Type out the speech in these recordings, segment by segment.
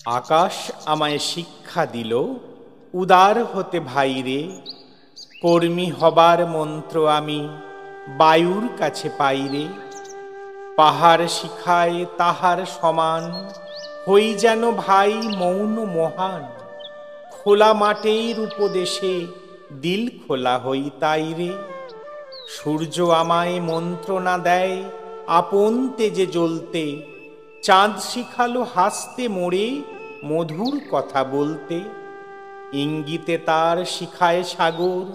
আকাশ আমায় শিক্ষা দিল উদার হতে ভাইরে, কর্মী হবার মন্ত্র আমি বায়ুর কাছে পাইরে। পাহাড় শিখায় তাহার সমান, হই যেন ভাই মৌন মহান। খোলা মাঠের উপদেশে দিল খোলা হই তাইরে। সূর্য আমায় মন্ত্রণা দেয় আপন তেজে জ্বলতে, চাঁদ শিখালো হাসতে মোড়ে মধুর কথা বলতে। ইঙ্গিতে তার শিখায় সাগর,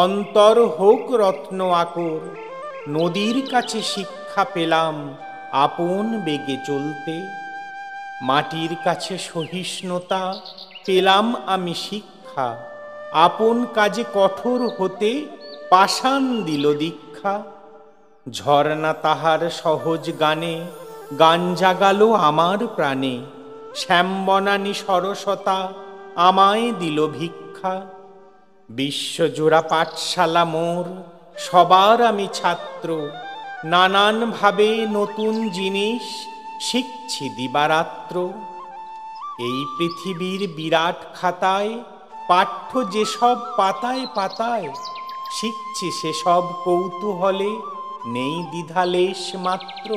অন্তর হোক রত্ন আকর। নদীর কাছে শিক্ষা পেলাম আপন বেগে চলতে। মাটির কাছে সহিষ্ণুতা পেলাম আমি শিক্ষা, আপন কাজে কঠোর হতে পাষাণ দিল দীক্ষা। ঝরনা তাহার সহজ গানে গান জাগালো আমার প্রাণে, শ্যামবনানী সরসতা আমায় দিল ভিক্ষা। বিশ্বজোড়া পাঠশালা মোর, সবার আমি ছাত্র, নানান ভাবে নতুন জিনিস শিখছি দিবারাত্র। এই পৃথিবীর বিরাট খাতায় পাঠ্য যেসব পাতায় পাতায়, শিখছি সেসব কৌতূহলে নেই দ্বিধালেশ মাত্র।